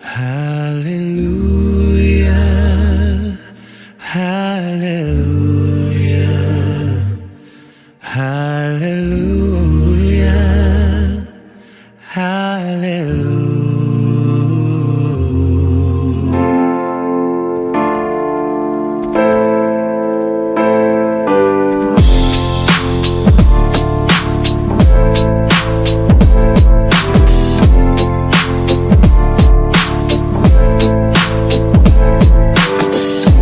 Hallelujah, hallelujah, hallelujah, hallelujah.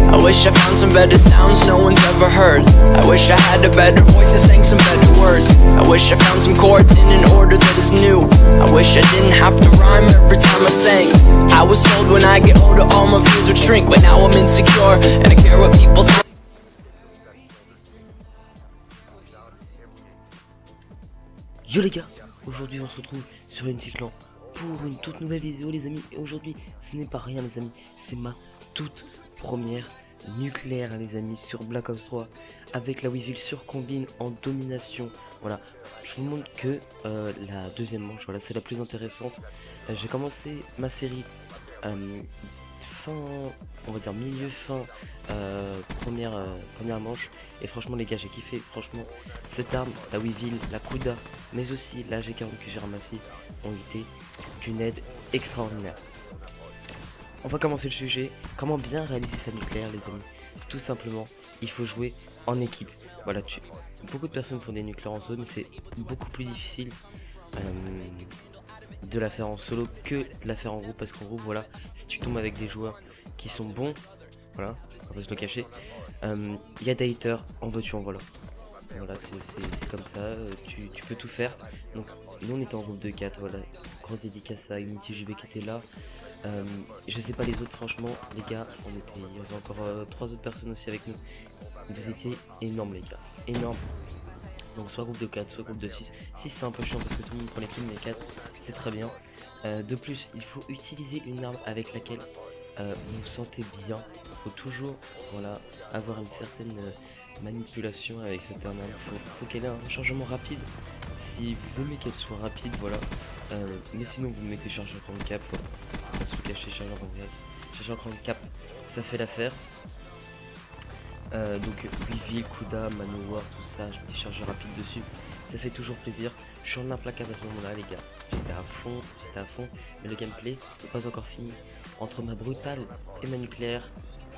I wish I found some better sounds no one's ever heard. I wish I had a better voice that sang some better words. I wish I found some chords in an order that is new. I wish I didn't have to rhyme every time I sang. I was told when I get older all my fears would shrink, but now I'm insecure and I care what people think. Yo les gars, aujourd'hui on se retrouve sur Unity-Clan pour une toute nouvelle vidéo les amis. Et aujourd'hui ce n'est pas rien les amis, c'est ma toute première nucléaire les amis sur Black Ops 3 avec la Weevil sur combine en domination. Voilà, je vous montre que la deuxième manche, voilà, c'est la plus intéressante. J'ai commencé ma série fin, on va dire milieu fin première manche, et franchement les gars j'ai kiffé. Franchement cette arme, la Weevil, la Kuda, mais aussi la G40 que j'ai ramassée ont été d'une aide extraordinaire. On va commencer le sujet. Comment bien réaliser sa nucléaire les amis? Tout simplement, il faut jouer en équipe. Voilà, beaucoup de personnes font des nucléaires en solo, mais c'est beaucoup plus difficile de la faire en solo que de la faire en groupe, parce qu'en groupe, voilà, si tu tombes avec des joueurs qui sont bons, voilà, on va se le cacher, il y a des haters, en veux-tu en voilà. Voilà, c'est comme ça, tu peux tout faire. Donc nous on était en groupe de 4, voilà, grosse dédicace à Unity JB qui était là. Je sais pas les autres, franchement les gars, il y avait encore 3 autres personnes aussi avec nous. Vous étiez énormes les gars, énormes. Donc soit groupe de 4, soit groupe de 6. 6 c'est un peu chiant parce que tout le monde prend les kills, mais 4 c'est très bien. De plus, il faut utiliser une arme avec laquelle vous vous sentez bien. Il faut toujours, voilà, avoir une certaine manipulation avec cette arme. Faut qu'elle ait un chargement rapide. Si vous aimez qu'elle soit rapide, voilà. Mais sinon vous mettez chargeur grand cap, voilà. On va se cacher, chargeur grand cap, ça fait l'affaire. Donc Weevil, Kuda, Manowar, tout ça, je mets des chargeurs rapides dessus, ça fait toujours plaisir. Je suis en implacable à ce moment là les gars, j'étais à fond, mais le gameplay n'est pas encore fini. Entre ma brutale et ma nucléaire,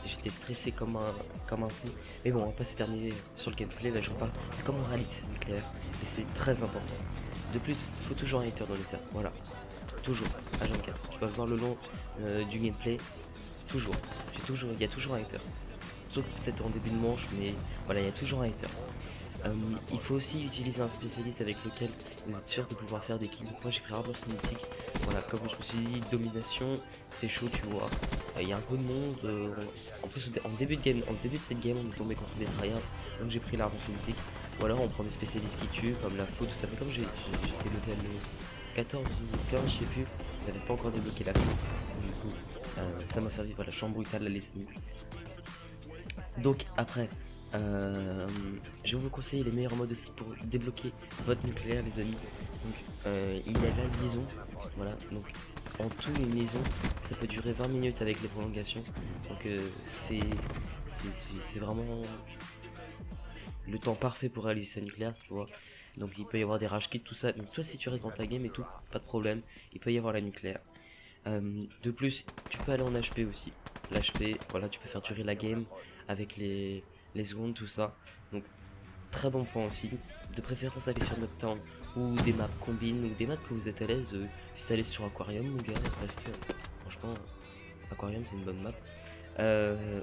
j'étais stressé comme un fou. Mais bon, on va pas s'éterniser sur le gameplay, là je reparle comment on réalise cette nucléaire, et c'est très important. De plus, il faut toujours un hater dans les airs, voilà, toujours, H24, tu vas voir le long du gameplay, il y a toujours un hater. Sauf peut-être en début de manche, mais voilà, il y a toujours un hater. Il faut aussi utiliser un spécialiste avec lequel vous êtes sûr de pouvoir faire des kills. Moi j'ai pris Arbor Cinétique, voilà, comme je me suis dit, domination, c'est chaud tu vois. Il y a un peu de monde, en plus en début de cette game on est tombé contre des tryhards, donc j'ai pris l'Arbor Cinétique. Voilà, on prend des spécialistes qui tuent, comme la faute, tout ça, mais comme j'étais level 14 ou 15, je sais plus, j'avais pas encore débloqué la faute, du coup ça m'a servi, voilà, champ brutal, la laisse. Donc après, je vais vous conseiller les meilleurs modes aussi pour débloquer votre nucléaire les amis. Donc il y a la liaison, voilà, donc en tout une liaison ça peut durer 20 minutes avec les prolongations. Donc c'est vraiment le temps parfait pour réaliser sa nucléaire, tu vois. Donc il peut y avoir des rage kits, tout ça, donc toi si tu restes dans ta game et tout, pas de problème, il peut y avoir la nucléaire. De plus, tu peux aller en HP aussi. L'HP, voilà, tu peux faire durer la game avec les secondes, tout ça. Donc, très bon point aussi. De préférence aller sur notre temps ou des maps combines ou des maps que vous êtes à l'aise. Si t'es à l'aise sur Aquarium, mon gars, parce que franchement, Aquarium c'est une bonne map.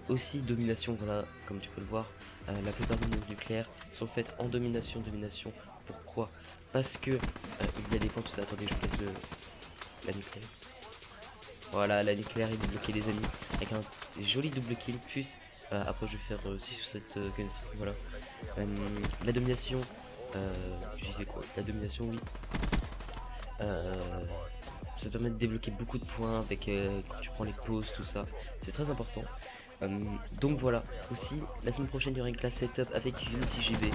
Aussi, domination, voilà, comme tu peux le voir, la plupart des moves nucléaires sont faites en domination. Pourquoi? Parce que il y a des points, tout ça. Attendez, je vous laisse la nucléaire. Voilà, la nucléaire est débloquée les amis, avec un joli double kill, plus après je vais faire 6 ou 7 guns, voilà. La domination, je disais quoi? La domination, oui. Ça permet de débloquer beaucoup de points avec quand tu prends les pauses, tout ça, c'est très important. Donc voilà, aussi la semaine prochaine il y aura une classe setup avec Unity JB,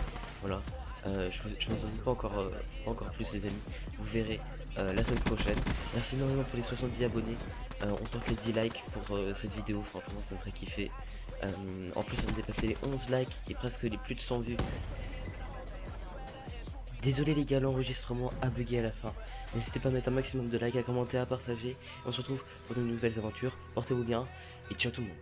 voilà. Je n'en dis pas encore plus les amis, vous verrez la semaine prochaine. Merci énormément pour les 70 abonnés, on tente les 10 likes pour cette vidéo, franchement ça me ferait kiffer. En plus on a dépassé les 11 likes et presque les plus de 100 vues. Désolé les gars, l'enregistrement a bugué à la fin. N'hésitez pas à mettre un maximum de likes, à commenter, à partager. On se retrouve pour de nouvelles aventures. Portez-vous bien et ciao tout le monde.